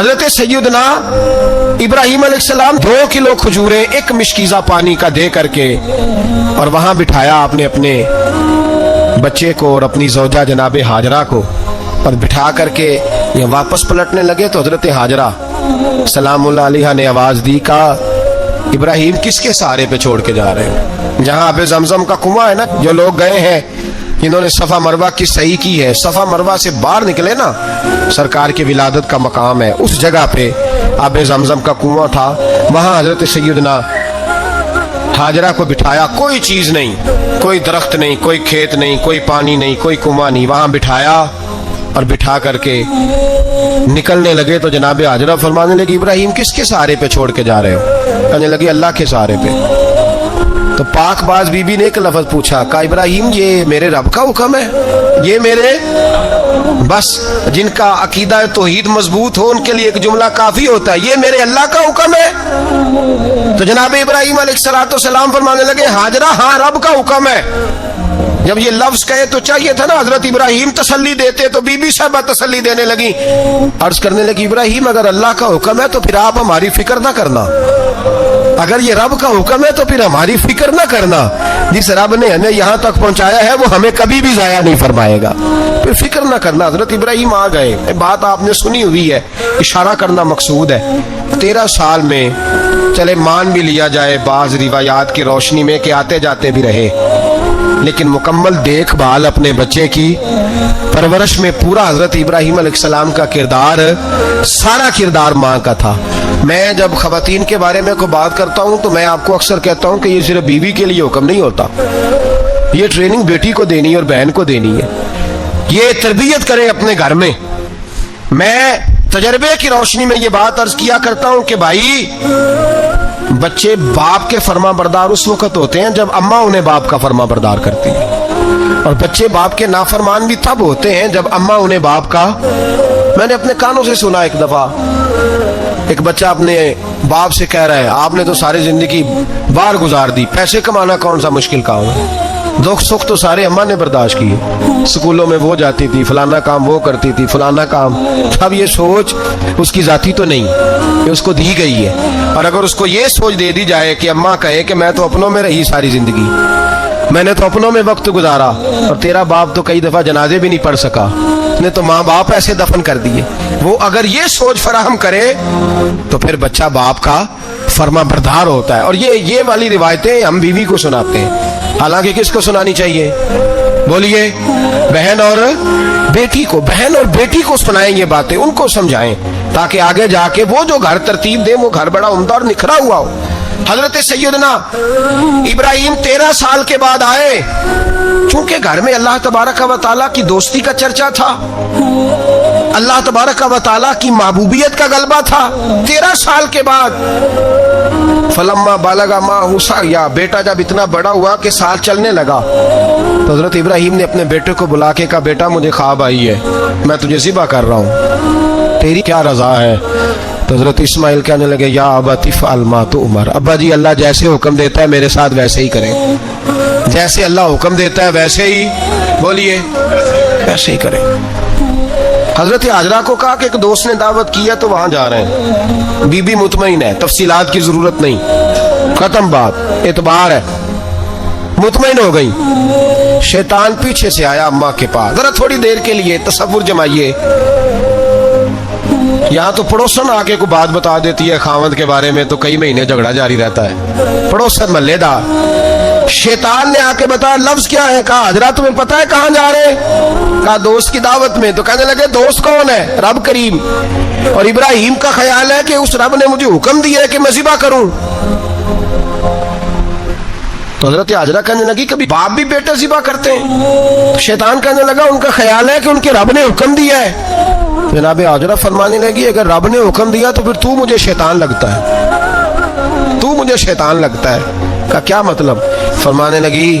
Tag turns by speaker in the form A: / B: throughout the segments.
A: حضرت سیدنا ابراہیم علیہ السلام 2 کلو کھجوریں 1 مشکیزہ پانی کا دے کر کے اور وہاں بٹھایا آپ نے اپنے بچے کو اور اپنی زوجہ جناب ہاجرہ کو، اور بٹھا کر کے یہ واپس پلٹنے لگے تو حضرت ہاجرہ سلام اللہ علیہ نے آواز دی، کہا ابراہیم کس کے سہارے پہ چھوڑ کے جا رہے ہیں؟ جہاں آب زمزم کا کنواں ہے نا، جو لوگ گئے ہیں جنہوں نے صفا مروہ کی صحیح کی ہے، صفا مروہ سے باہر نکلے نا، سرکار کی ولادت کا مقام ہے، اس جگہ پہ آب زمزم کا کنواں تھا، وہاں حضرت سیدنا ہاجرہ کو بٹھایا، کوئی چیز نہیں، کوئی درخت نہیں، کوئی کھیت نہیں، کوئی پانی نہیں، کوئی کنواں نہیں، وہاں بٹھایا اور بٹھا کر کے نکلنے لگے تو جناب ہاجرہ فرمانے لگی ابراہیم کس کے سہارے پہ چھوڑ کے جا رہے ہو؟ کہنے لگی اللہ کے سہارے پہ۔ تو پاک باز بی بی نے ایک لفظ پوچھا، کہا ابراہیم یہ میرے رب کا حکم ہے، یہ میرے بس جن کا عقیدہ توحید مضبوط ہو ان کے لیے ایک جملہ کافی ہوتا ہے، یہ میرے اللہ کا حکم ہے؟ تو جناب ابراہیم علیہ السلام فرمانے لگے ہاجرہ ہاں رب کا حکم ہے۔ جب یہ لفظ کہے تو چاہیے تھا نا حضرت ابراہیم تسلی دیتے، تو بی بی صاحبہ تسلی دینے لگی، عرض کرنے لگی ابراہیم اگر اللہ کا حکم ہے تو پھر آپ ہماری فکر نہ کرنا، اگر یہ رب کا حکم ہے تو پھر ہماری فکر نہ کرنا، جس رب نے ہمیں یہاں تک پہنچایا ہے وہ ہمیں کبھی بھی ضائع نہیں فرمائے گا، پھر فکر نہ کرنا۔ حضرت ابراہیم آ گئے، بات آپ نے سنی ہوئی ہے، اشارہ کرنا مقصود ہے۔ 13 سال میں چلے مان بھی لیا جائے بعض روایات کی روشنی میں کہ آتے جاتے بھی رہے، لیکن مکمل دیکھ بھال اپنے بچے کی پرورش میں پورا حضرت ابراہیم علیہ السلام کا کردار، سارا کردار ماں کا تھا۔ میں جب خواتین کے بارے میں کوئی بات کرتا ہوں تو میں آپ کو اکثر کہتا ہوں کہ یہ صرف بیوی کے لیے حکم نہیں ہوتا، یہ ٹریننگ بیٹی کو دینی ہے اور بہن کو دینی ہے، یہ تربیت کریں اپنے گھر میں۔ میں تجربے کی روشنی میں یہ بات عرض کیا کرتا ہوں کہ بھائی بچے باپ کے فرما بردار اس وقت ہوتے ہیں جب اماں انہیں باپ کا فرما بردار کرتی ہے، اور بچے باپ کے نافرمان بھی تب ہوتے ہیں جب اماں انہیں باپ کا۔ میں نے اپنے کانوں سے سنا ایک دفعہ ایک بچہ اپنے باپ سے کہہ رہا ہے آپ نے تو ساری زندگی باہر گزار دی، پیسے کمانا کون سا مشکل کام ہے، دکھ سکھ تو سارے اماں نے برداشت کیے، سکولوں میں وہ جاتی تھی، فلانا کام وہ کرتی تھی، فلانا کام۔ اب یہ سوچ اس کی ذاتی تو نہیں، یہ اس کو دی گئی ہے، اور اگر اس کو یہ سوچ دے دی جائے کہ اماں کہے کہ میں تو اپنوں میں رہی ساری زندگی، میں نے تو اپنوں میں وقت گزارا، اور تیرا باپ تو کئی دفعہ جنازے بھی نہیں پڑھ سکا، اس نے تو ماں باپ ایسے دفن کر دیے، وہ اگر یہ سوچ فراہم کرے تو پھر بچہ باپ کا فرما بردار ہوتا ہے۔ اور یہ والی روایتیں ہم بیوی کو سناتے ہیں، حالانکہ کس کو سنانی چاہیے؟ بولیے، بہن اور بیٹی کو، بہن اور بیٹی کو سنائیں یہ باتیں، ان کو سمجھائیں تاکہ آگے جا کے وہ جو گھر ترتیب دیں وہ گھر بڑا عمدہ اور نکھرا ہوا ہو۔ حضرت سیدنا ابراہیم 13 سال کے بعد آئے، چونکہ گھر میں اللہ تبارک و تعالیٰ کی دوستی کا چرچا تھا، اللہ تبارک و تعالیٰ کی محبوبیت کا غلبہ تھا۔ 13 سال کے بعد فلما بالغ معہ سعیا، بیٹا جب اتنا بڑا ہوا کہ ساتھ چلنے لگا تو حضرت ابراہیم نے اپنے بیٹے کو بلا کے کہا بیٹا مجھے خواب آئی ہے، میں تجھے ذبح کر رہا ہوں، تیری کیا رضا ہے؟ تو حضرت اسماعیل کہنے لگے یا ابت افعل ما تؤمر، ابا جی اللہ جیسے حکم دیتا ہے میرے ساتھ ویسے ہی کریں، جیسے اللہ حکم دیتا ہے ویسے ہی، بولیے ویسے ہی کریں۔ حضرت ہاجرہ کو کہا کہ ایک دوست نے دعوت کی ہے تو وہاں جا رہے ہیں، بی بی مطمئن ہے، تفصیلات کی ضرورت نہیں، ختم بات، اعتبار ہے، مطمئن ہو گئی۔ شیطان پیچھے سے آیا اماں کے پاس، ذرا تھوڑی دیر کے لیے تصور جمائیے، یہاں تو پڑوسن آ کے کو بات بتا دیتی ہے خاوند کے بارے میں تو کئی مہینے جھگڑا جاری رہتا ہے، پڑوسن محلے دار۔ شیطان نے آ کے بتایا لفظ کیا ہے؟ کہا حضرت تمہیں پتا ہے کہاں جا رہے؟ کہا دوست کی دعوت میں۔ تو کہنے لگے دوست کون ہے؟ رب کریم، اور ابراہیم کا خیال ہے کہ اس رب نے مجھے حکم دیا ہے کہ میں ذبح کروں۔ تو حضرت ہاجرہ کہنے لگی کبھی باپ بھی بیٹے ذبح کرتے ہیں؟ شیطان کہنے لگا ان کا خیال ہے کہ ان کے رب نے حکم دیا ہے۔ جناب ہاجرہ فرمانے لگی اگر رب نے حکم دیا تو پھر تو مجھے شیطان لگتا ہے، تو مجھے شیطان لگتا ہے۔ کا کیا مطلب؟ فرمانے لگی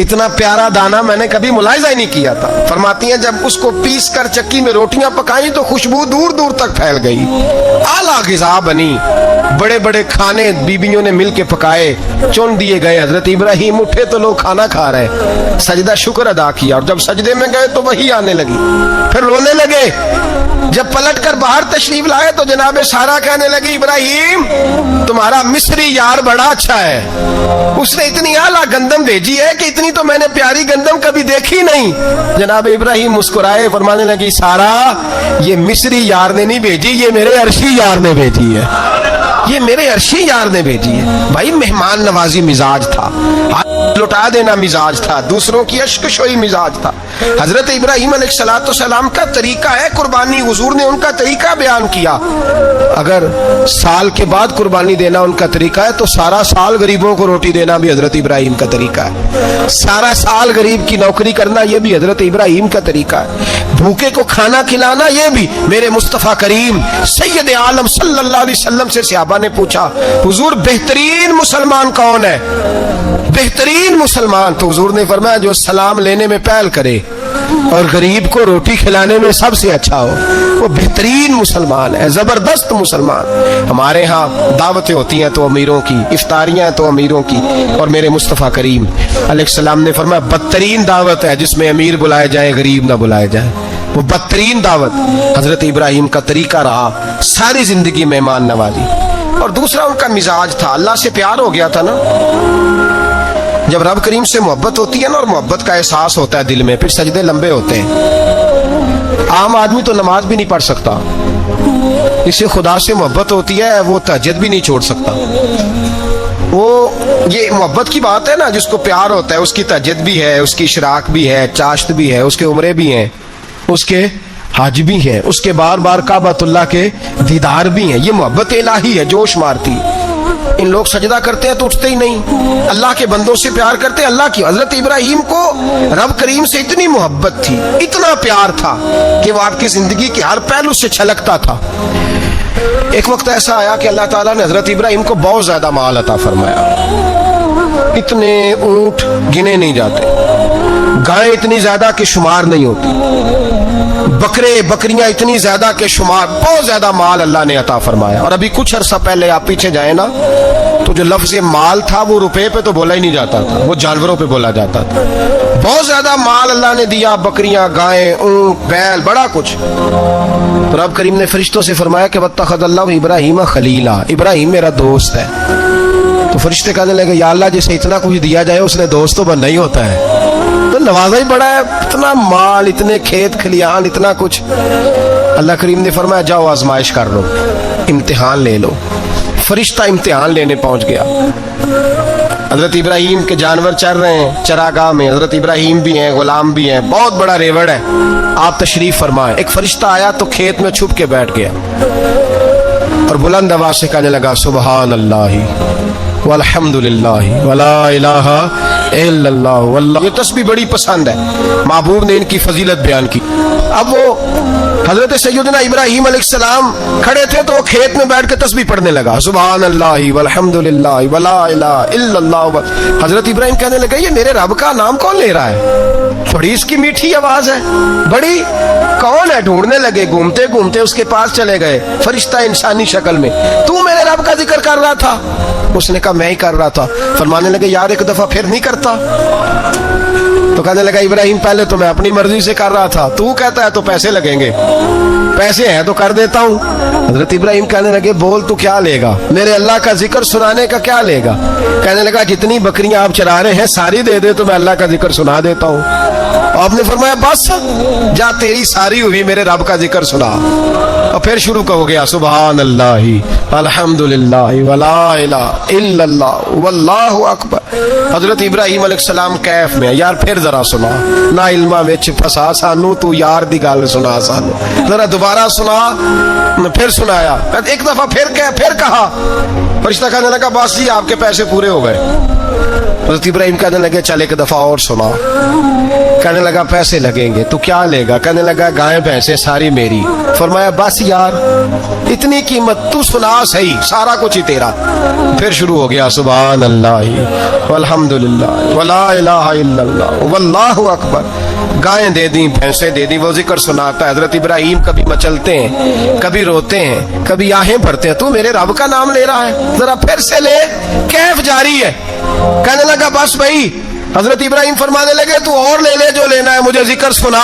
A: اتنا پیارا دانا میں نے کبھی ملاحظہ ہی نہیں کیا تھا. فرماتی ہیں جب اس کو پیس کر چکی میں روٹیاں پکائیں تو خوشبو دور دور تک پھیل گئی. اعلیٰ غذا بنی, بڑے بڑے کھانے بیویوں نے مل کے پکائے, چن دیے گئے. حضرت ابراہیم اٹھے تو لوگ کھانا کھا رہے, سجدہ شکر ادا کیا, اور جب سجدے میں گئے تو وہی آنے لگی, پھر رونے لگے. جب پلٹ کر باہر تشریف لائے تو جناب سارا کہنے لگی ابراہیم تمہارا مصری یار بڑا اچھا ہے, اس نے اتنی اعلیٰ گندم بھیجی ہے کہ اتنی تو میں نے پیاری گندم کبھی دیکھی نہیں. جناب ابراہیم مسکرائے, فرمانے لگی سارا یہ مصری یار نے نہیں بھیجی, یہ میرے عرشی یار نے بھیجی ہے, یہ میرے عرشی یار نے بھیجی ہے. بھائی مہمان نوازی مزاج تھا, لٹا دینا مزاج تھا, دوسروں کی اشک شوئی مزاج تھا. حضرت ابراہیم علیہ السلام کا طریقہ ہے قربانی, حضور نے ان کا طریقہ بیان کیا. اگر سال کے بعد قربانی دینا ان کا طریقہ ہے تو سارا سال غریبوں کو روٹی دینا بھی حضرت ابراہیم کا طریقہ ہے. سارا سال غریب کی نوکری کرنا یہ بھی حضرت ابراہیم کا طریقہ ہے. بھوکے کو کھانا کھلانا یہ بھی. میرے مصطفیٰ کریم سید عالم صلی اللہ علیہ وسلم سے صحابہ نے پوچھا حضور بہترین مسلمان کون ہے, بہترین مسلمان؟ تو حضور نے فرمایا جو سلام لینے میں پہل کرے اور غریب کو روٹی کھلانے میں سب سے اچھا ہو, وہ بہترین مسلمان ہے, زبردست مسلمان. ہمارے ہاں دعوتیں ہوتی ہیں تو امیروں کی, افطاریاں ہیں تو امیروں کی, اور میرے مصطفیٰ کریم علیہ السلام نے فرمایا بدترین دعوت ہے جس میں امیر بلائے جائیں غریب نہ بلائے جائیں, وہ بدترین دعوت. حضرت ابراہیم کا طریقہ رہا ساری زندگی مہمان نوازی. اور دوسرا ان کا مزاج تھا, اللہ سے پیار ہو گیا تھا نا. جب رب کریم سے محبت ہوتی ہے نا اور محبت کا احساس ہوتا ہے دل میں, پھر سجدے لمبے ہوتے ہیں. عام آدمی تو نماز بھی نہیں پڑھ سکتا, اسے خدا سے محبت ہوتی ہے وہ تہجد بھی نہیں چھوڑ سکتا. وہ یہ محبت کی بات ہے نا, جس کو پیار ہوتا ہے اس کی تہجد بھی ہے, اس کی اشراق بھی ہے, چاشت بھی ہے, اس کے عمرے بھی ہیں, اس کے حج بھی ہیں, اس کے بار بار کعبۃ اللہ کے دیدار بھی ہیں. یہ محبت الہی ہے, جوش مارتی. ان لوگ سجدہ کرتے ہیں تو اٹھتے ہی نہیں, اللہ کے بندوں سے پیار کرتے اللہ کی. حضرت ابراہیم کو رب کریم سے اتنی محبت تھی, اتنا پیار تھا کہ وہ آپ کی زندگی کے ہر پہلو سے چھلکتا تھا. ایک وقت ایسا آیا کہ اللہ تعالیٰ نے حضرت ابراہیم کو بہت زیادہ مال عطا فرمایا. اتنے اونٹ گنے نہیں جاتے, گائیں اتنی زیادہ کہ شمار نہیں ہوتی, بکرے بکریاں اتنی زیادہ کہ شمار, بہت زیادہ مال اللہ نے عطا فرمایا. اور ابھی کچھ عرصہ پہلے آپ پیچھے جائیں نا تو جو لفظ مال تھا وہ روپے پہ تو بولا ہی نہیں جاتا تھا, وہ جانوروں پہ بولا جاتا تھا. بہت زیادہ مال اللہ نے دیا, بکریاں, گائیں, اونٹ, بیل, بڑا کچھ. تو رب کریم نے فرشتوں سے فرمایا کہ واتخذ اللہ ابراہیم خلیلا, ابراہیم میرا دوست ہے. تو فرشتے کہنے لگے یا اللہ جسے اتنا کچھ دیا جائے اس نے دوست تو بننا ہی ہوتا ہے, تو نوازا ہی بڑا ہے, اتنا مال, اتنے کھیت کھلیان, اتنا کچھ. اللہ کریم نے فرمایا جاؤ آزمائش کر لو, امتحان لے لو. فرشتہ امتحان لینے پہنچ گیا. حضرت ابراہیم کے جانور چر رہے ہیں چراگاہ میں, حضرت ابراہیم بھی ہیں, غلام بھی ہیں, بہت بڑا ریوڑ ہے. آپ تشریف فرمائیں. ایک فرشتہ آیا تو کھیت میں چھپ کے بیٹھ گیا اور بلند آواز سے کہنے لگا سبحان اللہ والحمد للہ ولا الہ الا اللہ واللہ. یہ تسبیح بڑی پسند ہے, محبوب نے ان کی فضیلت بیان کی. اب وہ حضرت سیدنا ابراہیم علیہ السلام کھڑے تھے تو وہ کھیت میں بیٹھ کے تسبیح پڑھنے لگا سبحان اللہ والحمد للہ ولا الہ الا اللہ. حضرت ابراہیم کہنے لگے یہ میرے رب کا نام کون لے رہا ہے, بڑی اس کی میٹھی آواز ہے, بڑی کون ہے. ڈھونڈنے لگے, گھومتے گھومتے اس کے پاس چلے گئے. فرشتہ انسانی شکل میں, تو میرے رب کا ذکر کر رہا تھا؟ اس نے کہا میں ہی کر رہا تھا. فرمانے لگے یار ایک دفعہ پھر نہیں کرتا. تو کہنے لگا ابراہیم پہلے تو میں اپنی مرضی سے کر رہا تھا, تو کہتا ہے تو پیسے لگیں گے, پیسے ہیں تو کر دیتا ہوں. حضرت ابراہیم کہنے لگے بول تو کیا لے گا, میرے اللہ کا ذکر سنانے کا کیا لے گا؟ کہنے لگا جتنی بکریاں آپ چرا رہے ہیں ساری دے دے تو میں اللہ کا ذکر سنا دیتا ہوں. آپ نے فرمایا بس جا تیری ساری ہوئی, میرے رب کا ذکر سنا. اور پھر شروع ہو گیا سبحان اللہ الحمد للہ ولا الہ الا اللہ واللہ اکبر. حضرت ابراہیم علیہ السلام کیف میں, یار پھر ذرا سنا, نہ علما وچ پھسا سانو, تو یار دی گل سنا سانو, ذرا دوبارہ سنا. پھر سنایا, ایک دفعہ پھر کہا. فرشتہ کہنے لگا بس جی آپ کے پیسے پورے ہو گئے. حضرت ابراہیم کہنے لگے چل ایک دفعہ اور سنا. کہنے لگا پیسے لگیں گے. تو کیا لے گا؟ کہنے لگا گائیں بھینسیں ساری میری. فرمایا بس یار اتنی قیمت، تو سنا صحیح، سارا کچھ ہی تیرا. پھر شروع ہو گیا سبحان اللہ والحمدللہ ولا الہ الا اللہ واللہ اکبر. گائیں دے دیں، بھینسیں دے دیں، وہ ذکر سناتا ہے. حضرت ابراہیم کبھی مچلتے ہیں، کبھی روتے ہیں، کبھی آہیں بھرتے ہیں. تو میرے رب کا نام لے رہا ہے، ذرا پھر سے لے. کیف جاری ہے. کہنے لگا بس بھائی. حضرت ابراہیم فرمانے لگے تو اور لے لے جو لینا ہے، مجھے ذکر سنا.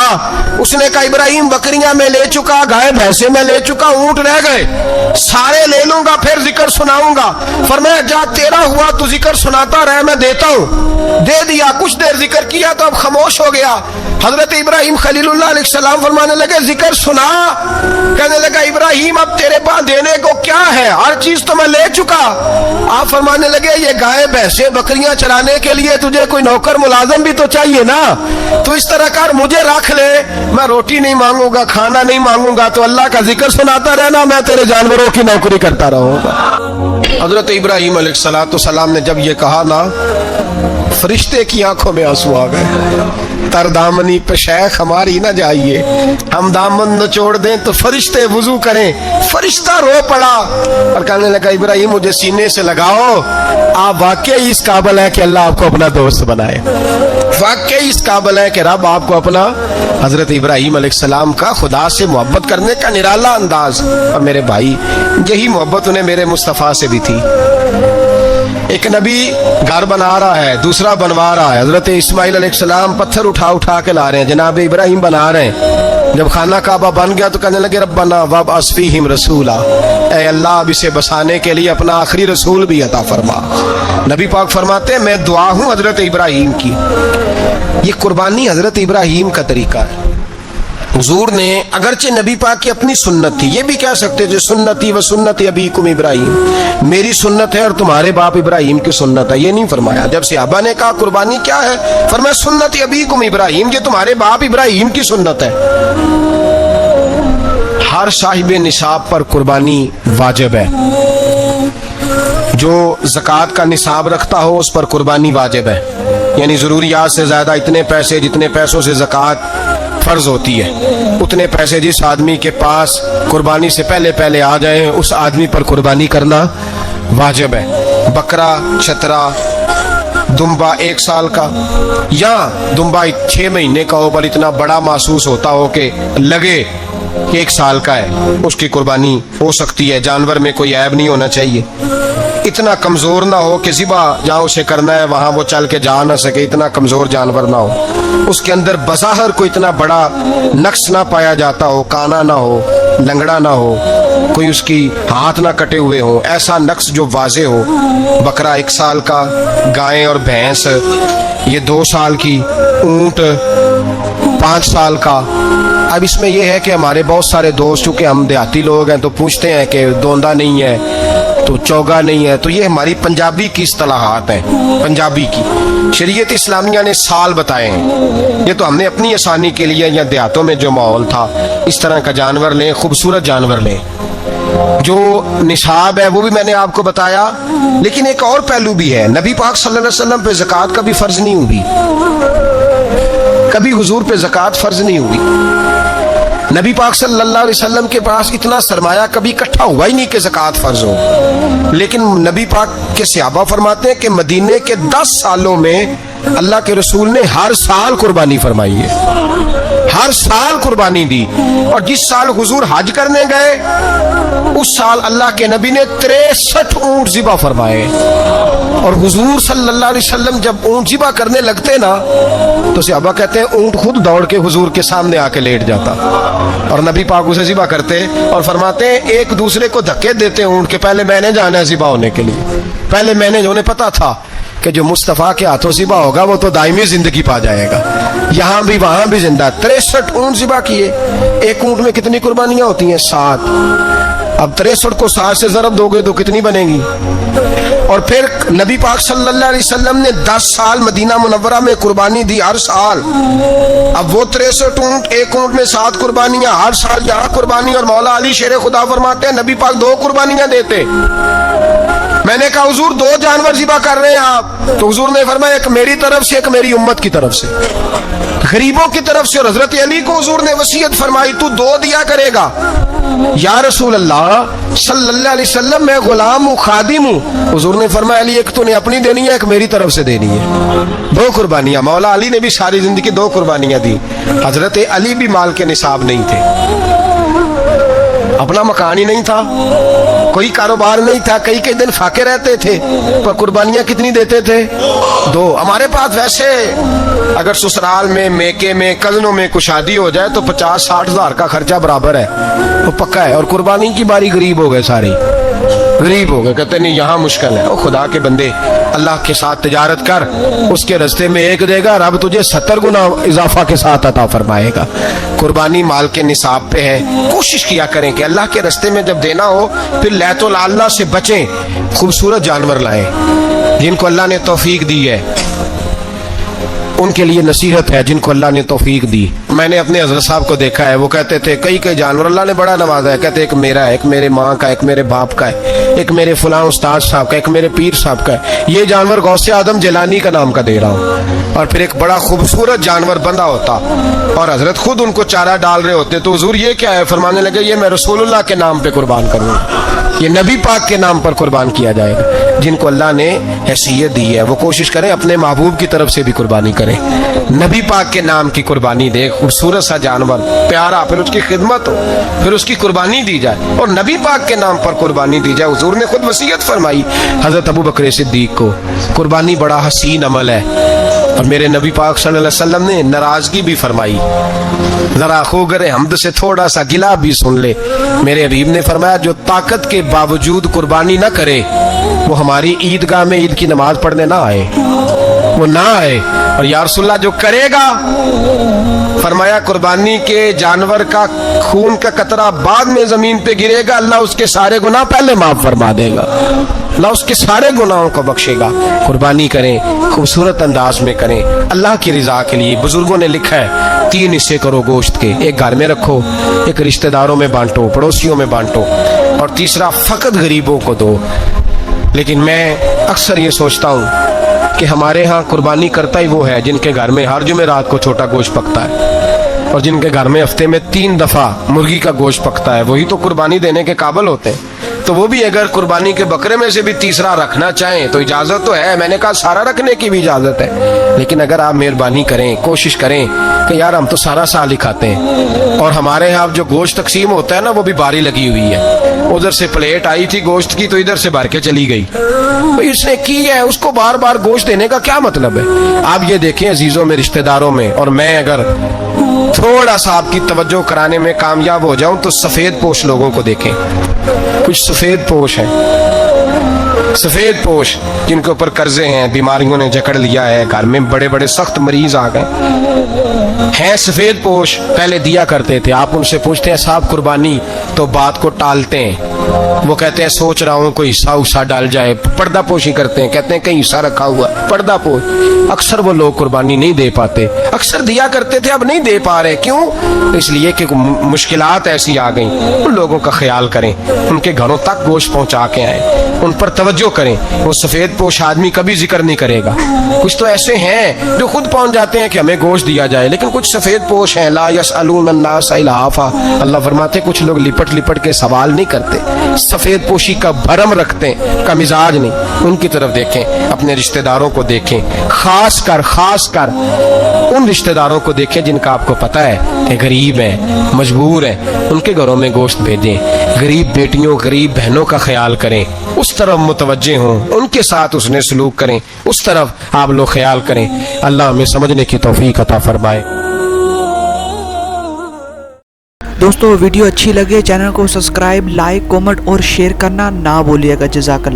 A: اس نے کہا ابراہیم بکریاں میں لے چکا، گائے بھینسیں میں لے چکا، اونٹ رہ گئے، سارے لے لوں گا پھر ذکر سناؤں گا. فرمایا جا تیرا ہوا تو ذکر سناتا رہ، میں دیتا ہوں. دے دیا. کچھ دیر ذکر کیا تو اب خاموش ہو گیا. حضرت ابراہیم خلیل اللہ علیہ السلام فرمانے لگے ذکر سنا. کہنے لگا ابراہیم اب تیرے پاس دینے کو کیا ہے، ہر چیز تو میں لے چکا. آپ فرمانے لگے یہ گائے بھینسیں بکریاں چرانے کے لیے تجھے کوئی نوکر ملازم بھی تو چاہیے نا. تو اس طرح کر مجھے رکھ لے، میں روٹی نہیں مانگوں گا، کھانا نہیں مانگوں گا، تو اللہ کا ذکر سناتا رہنا، میں تیرے جانوروں کی نوکری کرتا رہوں گا. حضرت ابراہیم علیہ السلام نے جب یہ کہا نا، فرشتے کی آنکھوں میں آنسو آ گئے. تر دامنی پہ شیخ ہماری نہ جائیے، ہم دامن نہ چھوڑ دیں تو فرشتے وضو کریں. فرشتہ رو پڑا اور کہنے لگا ابراہیم مجھے سینے سے لگاؤ، آپ واقعی اس قابل ہیں کہ اللہ آپ کو اپنا دوست بنائے، واقعی اس قابل ہے کہ رب آپ کو اپنا. حضرت ابراہیم علیہ السلام کا خدا سے محبت کرنے کا نرالا انداز. اور میرے بھائی یہی محبت انہیں میرے مصطفیٰ سے بھی تھی. ایک نبی گھر بنا رہا ہے، دوسرا بنوا رہا ہے. حضرت اسماعیل علیہ السلام پتھر اٹھا اٹھا کے لا رہے ہیں، جناب ابراہیم بنا رہے ہیں. جب خانہ کعبہ بن گیا تو کہنے لگے ربنا وابعث فیہم رسولا، اے اللہ اب اسے بسانے کے لیے اپنا آخری رسول بھی عطا فرما. نبی پاک فرماتے ہیں میں دعا ہوں حضرت ابراہیم کی. یہ قربانی حضرت ابراہیم کا طریقہ ہے. حضور نے اگرچہ نبی پاک کی اپنی سنت تھی، یہ بھی کہہ سکتے تھے سنتی و سنتی ابیکم ابراہیم، میری سنت ہے اور تمہارے باپ ابراہیم کی سنت ہے. یہ نہیں فرمایا. جب صحابہ نے کہا قربانی کیا ہے، فرمایا سنت ابیکم ابراہیم، یہ تمہارے باپ ابراہیم کی سنت ہے. ہر صاحب نصاب پر قربانی واجب ہے. جو زکوٰۃ کا نصاب رکھتا ہو اس پر قربانی واجب ہے. یعنی ضروریات سے زیادہ اتنے پیسے، جتنے پیسوں سے زکوٰۃ فرض ہوتی ہے، اتنے پیسے جس آدمی کے پاس قربانی سے پہلے پہلے آ جائیں اس آدمی پر قربانی کرنا واجب ہے. بکرا، چھترا، دمبا 1 سال کا یا دمبا 6 مہینے کا ہو پر اتنا بڑا محسوس ہوتا ہو کہ لگے کہ 1 سال کا ہے، اس کی قربانی ہو سکتی ہے. جانور میں کوئی عیب نہیں ہونا چاہیے. اتنا کمزور نہ ہو کہ ذبح جہاں اسے کرنا ہے وہاں وہ چل کے جا نہ سکے، اتنا کمزور جانور نہ ہو. اس کے اندر بظاہر کوئی اتنا بڑا نقص نہ پایا جاتا ہو، کانا نہ ہو، لنگڑا نہ ہو، کوئی اس کی ہاتھ نہ کٹے ہوئے ہو، ایسا نقص جو واضح ہو. بکرا 1 سال کا، گائیں اور بھینس یہ 2 سال کی، اونٹ 5 سال کا. اب اس میں یہ ہے کہ ہمارے بہت سارے دوست چونکہ ہم دیہاتی لوگ ہیں تو پوچھتے ہیں کہ دوندا نہیں ہے تو چوگا نہیں ہے. تو یہ ہماری پنجابی کی اصطلاحات ہیں، پنجابی کی. شریعت اسلامیہ نے سال بتائے ہیں، یہ تو ہم نے اپنی آسانی کے لیے، یا دیہاتوں میں جو ماحول تھا اس طرح کا جانور لیں، خوبصورت جانور لیں. جو نصاب ہے وہ بھی میں نے آپ کو بتایا. لیکن ایک اور پہلو بھی ہے، نبی پاک صلی اللہ علیہ وسلم پہ زکوٰۃ کبھی فرض نہیں ہوئی، کبھی حضور پہ زکوٰۃ فرض نہیں ہوئی. نبی پاک صلی اللہ علیہ وسلم کے پاس اتنا سرمایہ کبھی اکٹھا ہوا ہی نہیں کہ زکوٰۃ فرض ہو. لیکن نبی پاک کے صحابہ فرماتے ہیں کہ مدینے کے 10 سالوں میں اللہ کے رسول نے ہر سال قربانی فرمائی ہے، ہر سال قربانی دی. اور جس سال حضور حج کرنے گئے اس سال اللہ کے نبی نے 63 اونٹ ذبح فرمائے. اور حضور صلی اللہ علیہ وسلم جب اونٹ ذبح کرنے لگتے نا تو صحابہ کہتے ہیں اونٹ خود دوڑ کے حضور کے سامنے آ کے لیٹ جاتا اور نبی پاک اسے ذبح کرتے اور فرماتے ہیں ایک دوسرے کو دھکے دیتے اونٹ کے، پہلے میں نے جانا ہے ذبح ہونے کے لیے، پہلے میں نے. انہیں پتا تھا کہ جو مصطفیٰ کے ہاتھوں ذبح ہوگا وہ تو دائمی زندگی پا جائے گا، یہاں بھی وہاں بھی زندہ. 63 اونٹ ذبح کیے. ایک اونٹ میں کتنی قربانیاں ہوتی ہیں؟ 7. اب 63 کو 7 سے ضرب دو گے تو کتنی بنے گی؟ اور پھر نبی پاک صلی اللہ علیہ وسلم نے 10 سال مدینہ منورہ میں قربانی دی، ہر سال. اب وہ 63 اونٹ، ایک اونٹ میں 7 قربانیاں، ہر سال یہاں قربانی. اور مولا علی شیر خدا فرماتے ہیں نبی پاک 2 قربانیاں دیتے، میں نے کہا حضور 2 جانور ذبح کر رہے ہیں آپ؟ تو حضور نے فرمایا ایک میری طرف سے ایک میری امت کی طرف سے، غریبوں کی طرف سے. اور حضرت علی کو حضور نے وصیت فرمائی تو 2 دیا کرے گا. یا رسول اللہ صلی اللہ علیہ وسلم میں غلام ہوں، خادم ہوں. حضور نے فرمایا علی ایک تو نے اپنی دینی ہے، ایک میری طرف سے دینی ہے. 2 قربانیاں. مولا علی نے بھی ساری زندگی 2 قربانیاں دی. حضرت علی بھی مال کے نصاب نہیں تھے، اپنا مکان ہی نہیں تھا، کوئی کاروبار نہیں تھا، کئی دن فاقے رہتے تھے، پر قربانیاں کتنی دیتے تھے؟ 2. ہمارے پاس ویسے اگر سسرال میں، میکے میں، کزنوں میں کچھ شادی ہو جائے تو 50-60 ہزار کا خرچہ برابر ہے، وہ پکا ہے. اور قربانی کی باری غریب ہو گئے، سارے غریب ہو گئے. کہتے نہیں یہاں مشکل ہے. او خدا کے بندے، اللہ کے ساتھ تجارت کر، اس کے رستے میں 1 دے گا، رب تجھے 70 گنا اضافہ کے ساتھ عطا فرمائے گا. قربانی مال کے نصاب پہ ہے. کوشش کیا کریں کہ اللہ کے رستے میں جب دینا ہو پھر لیت اللہ سے بچیں. خوبصورت جانور لائیں جن کو اللہ نے توفیق دی ہے، ان کے لیے نصیحت ہے جن کو اللہ نے توفیق دی. میں نے اپنے حضرت صاحب کو دیکھا ہے، وہ کہتے تھے کئی جانور اللہ نے بڑا نوازا ہے. کہتے ایک میرا ہے، ایک میرے ماں کا، ایک میرے باپ کا ہے، ایک میرے فلاں استاد صاحب کا، ایک میرے پیر صاحب کا ہے. یہ جانور غوث اعظم جیلانی کا نام کا دے رہا ہوں. اور پھر ایک بڑا خوبصورت جانور بندھا ہوتا اور حضرت خود ان کو چارہ ڈال رہے ہوتے تو حضور یہ کیا ہے؟ فرمانے لگے یہ میں رسول اللہ کے نام پہ قربان کروں گا، یہ نبی پاک کے نام پر قربان کیا جائے گا. جن کو اللہ نے حیثیت دی ہے وہ کوشش کریں اپنے محبوب کی طرف سے بھی قربانی کریں، نبی پاک کے نام کی قربانی دے. خوبصورت سا جانور پیارا، پھر اس کی خدمت ہو، پھر اس کی قربانی دی جائے اور نبی پاک کے نام پر قربانی دی جائے. حضور نے خود وصیت فرمائی حضرت ابو بکر صدیق کو، قربانی بڑا حسین عمل ہے. اور میرے نبی پاک صلی اللہ علیہ وسلم نے ناراضگی بھی فرمائی، ذرا خوگر حمد سے تھوڑا سا گلا بھی سن لے. میرے حبیب نے فرمایا جو طاقت کے باوجود قربانی نہ کرے وہ ہماری عیدگاہ میں عید کی نماز پڑھنے نہ آئے، وہ نہ آئے. اور یا رسول اللہ جو کرے گا، فرمایا قربانی کے جانور کا خون کا قطرہ بعد میں زمین پہ گرے گا، اللہ اس کے سارے گناہ پہلے معاف فرما دے گا، اللہ اس کے سارے گناہوں کو بخشے گا. قربانی کریں، خوبصورت انداز میں کریں، اللہ کی رضا کے لیے. بزرگوں نے لکھا ہے 3 حصے کرو گوشت کے، ایک گھر میں رکھو، ایک رشتہ داروں میں بانٹو، پڑوسیوں میں بانٹو، اور تیسرا فقط غریبوں کو دو. لیکن میں اکثر یہ سوچتا ہوں کہ ہمارے ہاں قربانی کرتا ہی وہ ہے جن کے گھر میں ہر جمعرات کو چھوٹا گوشت پکتا ہے، اور جن کے گھر میں ہفتے میں 3 دفعہ مرغی کا گوشت پکتا ہے، وہی تو قربانی دینے کے قابل ہوتے ہیں. تو وہ بھی اگر قربانی کے بکرے میں سے بھی تیسرا رکھنا چاہیں تو اجازت تو ہے. میں نے کہا سارا رکھنے کی بھی اجازت ہے، لیکن اگر آپ مہربانی کریں، کوشش کریں کہ یار ہم تو سارا سال ہی کھاتے ہیں، اور ہمارے یہاں جو گوشت تقسیم ہوتا ہے نا وہ بھی باری لگی ہوئی ہے. ادھر سے پلیٹ آئی تھی گوشت کی تو ادھر سے بھر کے چلی گئی. اس نے کی ہے، اس کو بار بار گوشت دینے کا کیا مطلب ہے؟ آپ یہ دیکھیں عزیزوں میں، رشتہ داروں میں، اور میں اگر تھوڑا سا آپ کی توجہ کرانے میں کامیاب ہو جاؤں تو سفید پوش لوگوں کو دیکھیں. کچھ سفید پوش ہیں، سفید پوش جن کے اوپر قرضے ہیں، بیماریوں نے جکڑ لیا ہے، گھر میں بڑے بڑے سخت مریض آ گئے ہیں. سفید پوش پہلے دیا کرتے تھے. آپ ان سے پوچھتے ہیں صاحب قربانی، تو بات کو ٹالتے ہیں. وہ کہتے ہیں سوچ رہا ہوں کوئی حصہ ڈال جائے. پردہ پوشی کرتے ہیں، کہتے ہیں کہیں حصہ رکھا ہوا، پردہ پوش. اکثر وہ لوگ قربانی نہیں دے پاتے. اکثر دیا کرتے تھے، اب نہیں دے پا رہے. کیوں؟ اس لیے کہ مشکلات ایسی آ گئیں. ان لوگوں کا خیال کریں، ان کے گھروں تک گوشت پہنچا کے آئیں، ان پر توجہ کریں. وہ سفید پوش آدمی کبھی ذکر نہیں کرے گا. کچھ تو ایسے ہیں جو خود پہنچ جاتے ہیں کہ ہمیں گوشت دیا جائے، لیکن کچھ سفید پوش ہیں لا یسألون الناس الحافا. اللہ فرماتے کچھ لوگ لپٹ لپٹ کے سوال نہیں کرتے، سفید پوشی کا بھرم رکھتے ہیں، کا مزاج نہیں. ان کی طرف دیکھیں، اپنے رشتہ داروں کو دیکھیں، خاص کر ان رشتہ داروں کو دیکھیں جن کا آپ کو پتہ ہے کہ غریب ہیں، مجبور ہیں. ان کے گھروں میں گوشت بھیجیں. غریب بیٹیوں، غریب بہنوں کا خیال کریں، اس طرف متوجہ ہوں، ان کے ساتھ اس نے سلوک کریں، اس طرف آپ لوگ خیال کریں. اللہ ہمیں سمجھنے کی توفیق عطا فرمائے.
B: دوستو ویڈیو اچھی لگے چینل کو سبسکرائب، لائک، کومنٹ اور شیئر کرنا نہ بھولیے گا. جزاک اللہ.